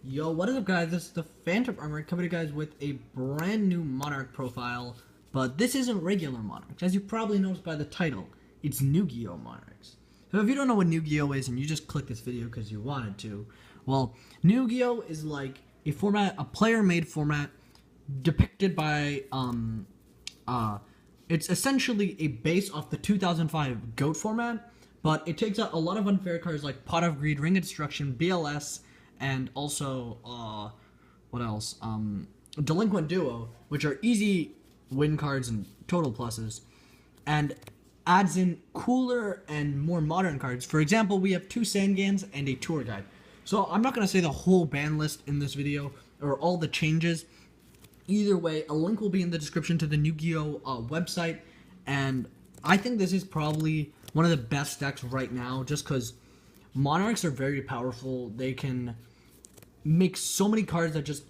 Yo, what is up, guys? This is the Phantom Armor coming to you guys with a brand new Monarch profile, but this isn't regular Monarchs. As you probably noticed by the title, it's Newgioh Monarchs. So if you don't know what Newgioh is and you just clicked this video because you wanted to, well, Newgioh is like a format, a player-made format depicted by, it's essentially a base off the 2005 GOAT format, but it takes out a lot of unfair cards like Pot of Greed, Ring of Destruction, BLS, and also, what else? Delinquent Duo, which are easy win cards and total pluses, and adds in cooler and more modern cards. For example, we have 2 Sangans and a tour guide. So I'm not going to say the whole ban list in this video, or all the changes. Either way, a link will be in the description to the Newgioh website, and I think this is probably one of the best decks right now, just because Monarchs are very powerful. They can make so many cards that just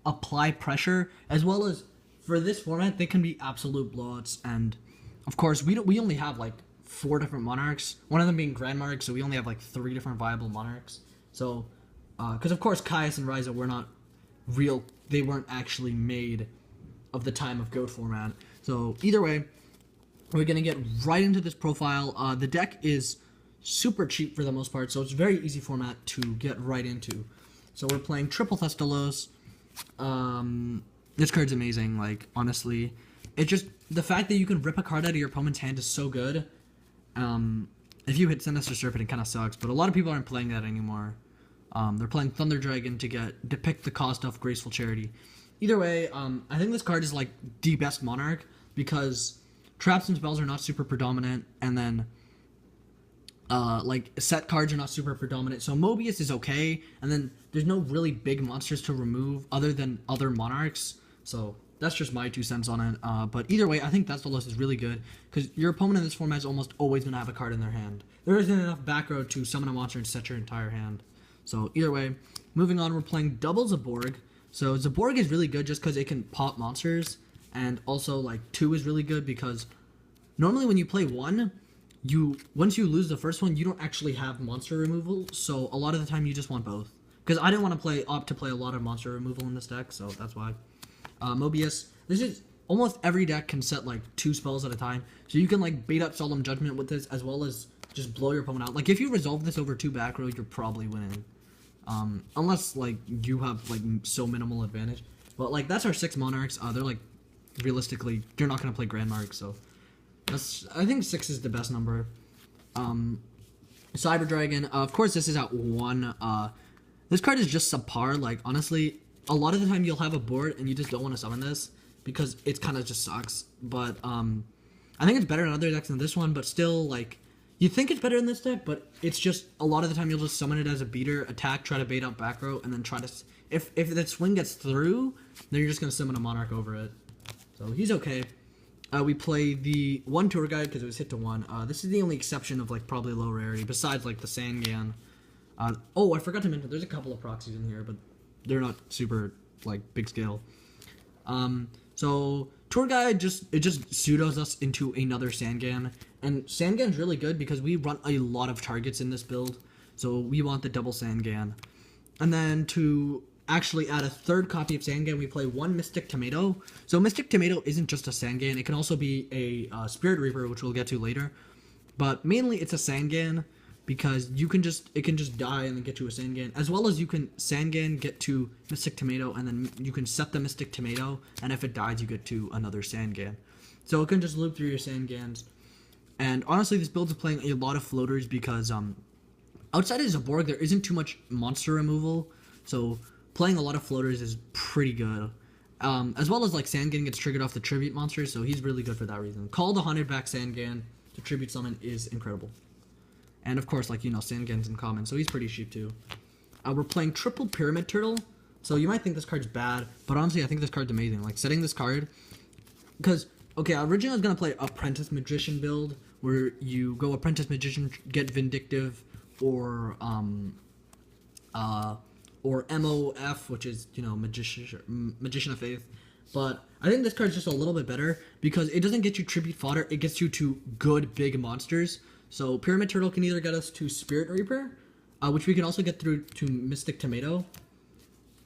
apply pressure, as well as for this format, they can be absolute blowouts. And of course, we only have like 4 different Monarchs, one of them being Grand Monarch, so we only have like 3 different viable Monarchs. So, because of course, Caius and Ryza were not real, they weren't actually made of the time of GOAT format. So either way, we're gonna get right into this profile. The deck is super cheap for the most part, so it's a very easy format to get right into. So we're playing Triple Thestalos. This card's amazing, like, honestly. It's just, the fact that you can rip a card out of your opponent's hand is so good. If you hit Sinister Serpent, it kind of sucks, but a lot of people aren't playing that anymore. They're playing Thunder Dragon to depict the cost of Graceful Charity. Either way, I think this card is, like, the best Monarch, because traps and spells are not super predominant, and then like, set cards are not super predominant, so Mobius is okay, and then there's no really big monsters to remove other than other Monarchs, so that's just my 2 cents on it. But either way, I think Thestalos is really good, because your opponent in this format is almost always going to have a card in their hand. There isn't enough back row to summon a monster and set your entire hand. So either way, moving on, we're playing double Zaborg. So Zaborg is really good just because it can pop monsters, and also, like, 2 is really good because normally when you play 1, once you lose the first one, you don't actually have monster removal, so a lot of the time you just want both. Because I didn't want to opt to play a lot of monster removal in this deck, so that's why. Mobius, this is, almost every deck can set like 2 spells at a time, so you can like bait up Solemn Judgment with this, as well as just blow your opponent out. Like, if you resolve this over 2 back row, you're probably winning. Unless like you have like so minimal advantage. But like, that's our 6 Monarchs. They're like, realistically, you're not going to play Grand Monarch, so I think 6 is the best number. Cyber Dragon, of course this is at 1. This card is just subpar. Like, honestly, a lot of the time you'll have a board and you just don't want to summon this because it kind of just sucks. But I think it's better in other decks than this one, but still, like, you think it's better in this deck, but it's just a lot of the time you'll just summon it as a beater, attack, try to bait out back row, and then try to, if the swing gets through, then you're just going to summon a Monarch over it. So he's okay. We play the 1 tour guide because it was hit to 1. This is the only exception of, like, probably low rarity, besides, like, the Sangan. Oh, I forgot to mention, there's a couple of proxies in here, but they're not super, like, big scale. So tour guide it just pseudos us into another Sangan, and Sangan's really good because we run a lot of targets in this build, so we want the double Sangan. And then to actually add a 3rd copy of Sangan, we play 1 Mystic Tomato. So Mystic Tomato isn't just a Sangan, it can also be a Spirit Reaper, which we'll get to later. But mainly it's a Sangan, because it can just die and then get to a Sangan, as well as you can Sangan get to Mystic Tomato, and then you can set the Mystic Tomato, and if it dies, you get to another Sangan. So it can just loop through your Sangans. And honestly, this build is playing a lot of floaters because outside of Zaborg, there isn't too much monster removal, so playing a lot of floaters is pretty good. As well as, like, Sangan gets triggered off the tribute monster, so he's really good for that reason. Call the Haunted back Sangan to tribute summon is incredible. And of course, like, you know, Sangan's in common, so he's pretty cheap too. We're playing triple Pyramid Turtle, so you might think this card's bad, but honestly, I think this card's amazing. Like, setting this card, because, okay, originally I was going to play Apprentice Magician build, where you go Apprentice Magician, get Vindictive, or MOF, which is, you know, Magician of Faith. But I think this card's just a little bit better because it doesn't get you tribute fodder, it gets you to good big monsters. So Pyramid Turtle can either get us to Spirit Reaper, which we can also get through to Mystic Tomato.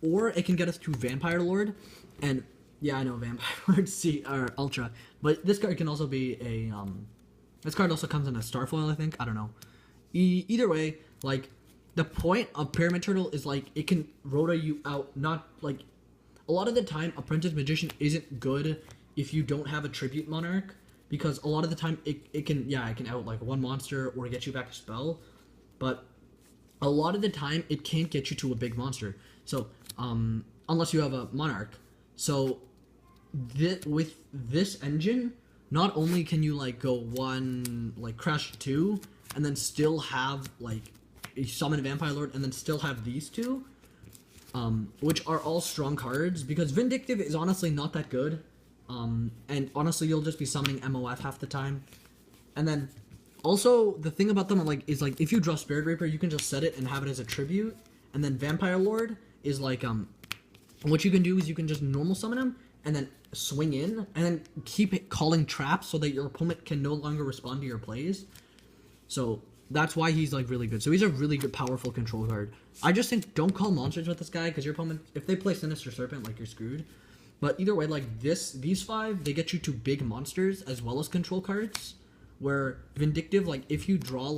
or it can get us to Vampire Lord, and yeah, I know Vampire Lord C or Ultra, but this card can also be a this card also comes in a Starfoil, I think. I don't know. Either way, like the point of Pyramid Turtle is like it can rota you out. Not like a lot of the time, Apprentice Magician isn't good if you don't have a Tribute Monarch, because a lot of the time it can out like one monster or get you back a spell, but a lot of the time it can't get you to a big monster. So unless you have a Monarch. So with this engine, not only can you like go one like crash 2 and then still have like a summon Vampire Lord and then still have these two, which are all strong cards, because Vindictive is honestly not that good. And honestly, you'll just be summoning MOF half the time. And then also the thing about them is like if you draw Spirit Reaper, you can just set it and have it as a tribute. And then Vampire Lord is like what you can do is you can just normal summon him and then swing in and then keep it calling traps so that your opponent can no longer respond to your plays. So that's why he's like really good. So he's a really good powerful control card. I just think don't call monsters with this guy, because your opponent, if they play Sinister Serpent, like you're screwed. But either way, like these 5, they get you to big monsters as well as control cards. Where Vindictive, like if you draw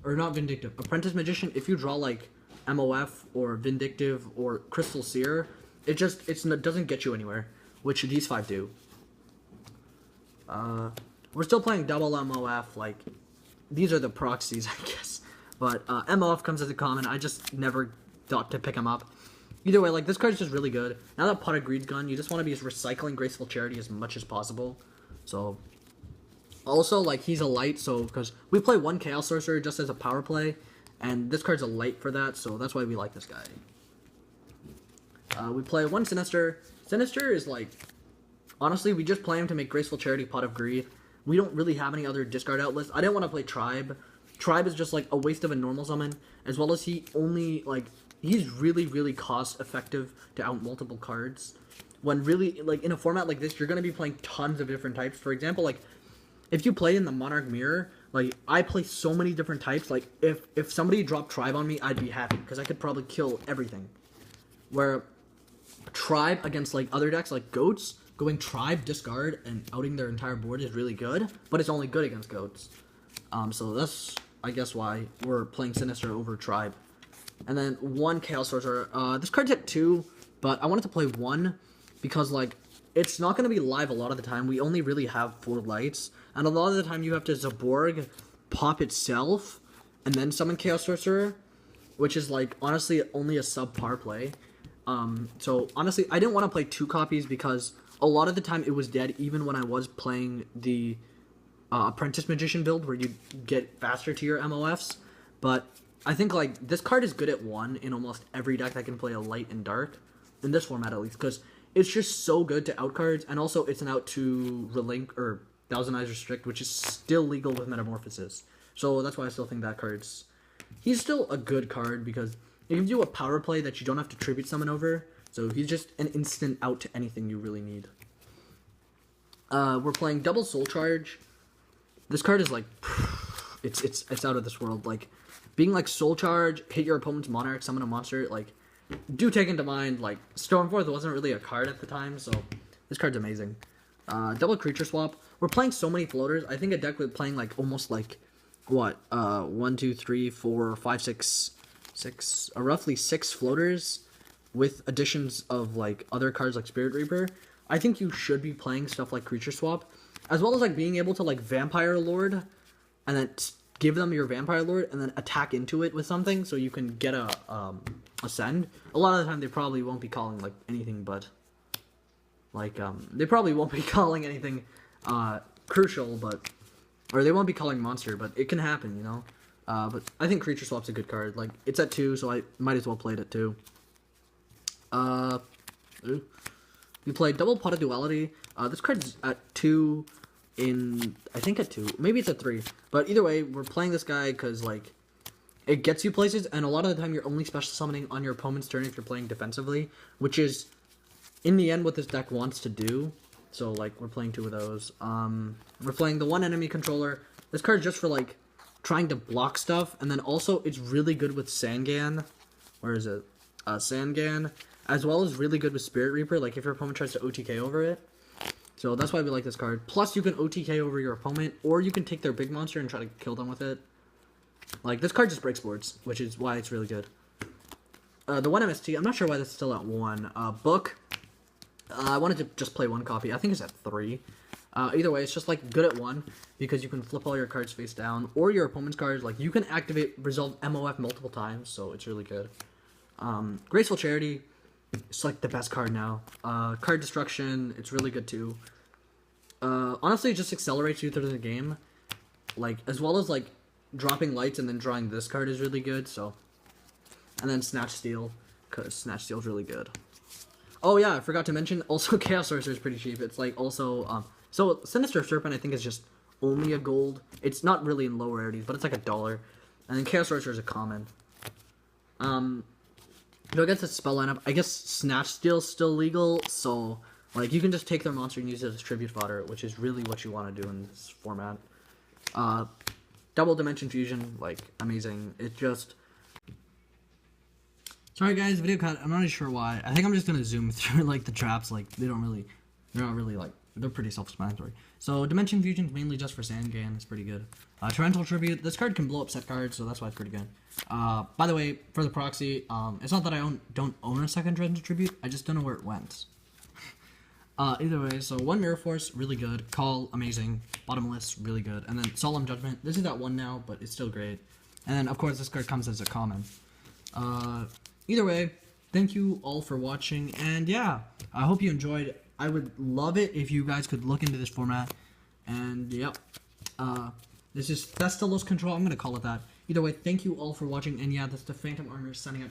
or not Vindictive, Apprentice Magician, if you draw like MOF or Vindictive or Crystal Seer, it doesn't get you anywhere, which these 5 do. We're still playing double MOF, like these are the proxies, I guess. But MOF comes as a common. I just never thought to pick him up. Either way, like this card is just really good. Now that Pot of Greed's gone, you just want to be recycling Graceful Charity as much as possible. So also, like, he's a light, so because we play 1 Chaos Sorcerer just as a power play, and this card's a light for that, so that's why we like this guy. We play 1 Sinister. Sinister is like, honestly, we just play him to make Graceful Charity, Pot of Greed. We don't really have any other discard outlets. I didn't want to play Tribe. Tribe is just like a waste of a normal summon, as well as he only like he's really, really cost effective to out multiple cards. When really, like in a format like this, you're gonna be playing tons of different types. For example, like if you play in the Monarch Mirror, like I play so many different types. Like if somebody dropped Tribe on me, I'd be happy because I could probably kill everything. Where Tribe against like other decks like Goats, going Tribe, discard, and outing their entire board is really good, but it's only good against Goats. So that's, I guess, why we're playing Sinister over Tribe. And then 1 Chaos Sorcerer. This card's at 2, but I wanted to play 1 because, like, it's not going to be live a lot of the time. We only really have 4 lights, and a lot of the time you have to Zaborg, pop itself, and then summon Chaos Sorcerer, which is, like, honestly only a subpar play. So, honestly, I didn't want to play 2 copies because a lot of the time it was dead even when I was playing the Apprentice Magician build where you get faster to your MOFs. But I think, like, this card is good at 1 in almost every deck that can play a light and dark, in this format at least, because it's just so good to out cards, and also it's an out to relink or Thousand Eyes Restrict, which is still legal with Metamorphosis. So that's why I still think that card's... He's still a good card because it gives you a power play that you don't have to tribute summon over. So he's just an instant out to anything you really need. We're playing double Soul Charge. This card is like, it's out of this world. Like, being like Soul Charge, hit your opponent's Monarch, summon a monster, like, do take into mind, like, Stormforth wasn't really a card at the time, so this card's amazing. Double Creature Swap. We're playing so many floaters. I think a deck with playing, like, almost, like, what, 1, 2, 3, 4, 5, 6, roughly 6 floaters with additions of, like, other cards like Spirit Reaper. I think you should be playing stuff like Creature Swap, as well as, like, being able to, like, Vampire Lord, and then give them your Vampire Lord, and then attack into it with something, so you can get a send. A lot of the time, they probably won't be calling, like, anything but, like, they probably won't be calling anything, crucial, but, or they won't be calling monster, but it can happen, you know? But I think Creature Swap's a good card. Like, it's at 2, so I might as well play it at 2. We played double Pot of Duality. This card's at 2 I think at 2. Maybe it's at 3. But either way, we're playing this guy because, like, it gets you places, and a lot of the time you're only special summoning on your opponent's turn if you're playing defensively, which is, in the end, what this deck wants to do. So, like, we're playing 2 of those. We're playing the 1 enemy controller. This card's just for, like, trying to block stuff, and then also it's really good with Sangan. Where is it? Sangan, as well as really good with Spirit Reaper, like if your opponent tries to OTK over it. So that's why we like this card. Plus, you can OTK over your opponent, or you can take their big monster and try to kill them with it. Like, this card just breaks boards, which is why it's really good. The 1 MST, I'm not sure why that's still at 1. Book, I wanted to just play 1 copy. I think it's at 3. Either way, it's just, like, good at 1, because you can flip all your cards face down, or your opponent's cards. Like, you can activate Resolve MOF multiple times, so it's really good. Graceful Charity, it's, like, the best card now. Card Destruction, it's really good, too. Honestly, it just accelerates you through the game. Like, as well as, like, dropping lights and then drawing this card is really good, so. And then Snatch Steal, because Snatch Steal is really good. Oh, yeah, I forgot to mention, also, Chaos Sorcerer is pretty cheap. It's, like, also, so, Sinister Serpent, I think, is just only a gold. It's not really in low rarities, but it's, like, $1. And then Chaos Sorcerer is a common. So against the spell lineup, I guess Snatch Steal's still legal, so, like, you can just take their monster and use it as tribute fodder, which is really what you want to do in this format. Double Dimension Fusion, like, amazing. It just... Sorry guys, video cut. I'm not really sure why. I think I'm just gonna zoom through, like, the traps. Like, they're not really, like, they're pretty self-explanatory. So, Dimension Fusion is mainly just for Sangan. It's pretty good. Torrential Tribute. This card can blow up set cards, so that's why it's pretty good. By the way, for the proxy, it's not that I don't own a second Torrential Tribute. I just don't know where it went. Either way, so 1 Mirror Force, really good. Call, amazing. Bottomless, really good. And then Solemn Judgment. This is at 1 now, but it's still great. And then, of course, this card comes as a common. Either way, thank you all for watching. And yeah, I hope you enjoyed. I would love it if you guys could look into this format. And yep, that's the Lost Control. I'm going to call it that. Either way, thank you all for watching. And yeah, that's the Phantom Armor signing out.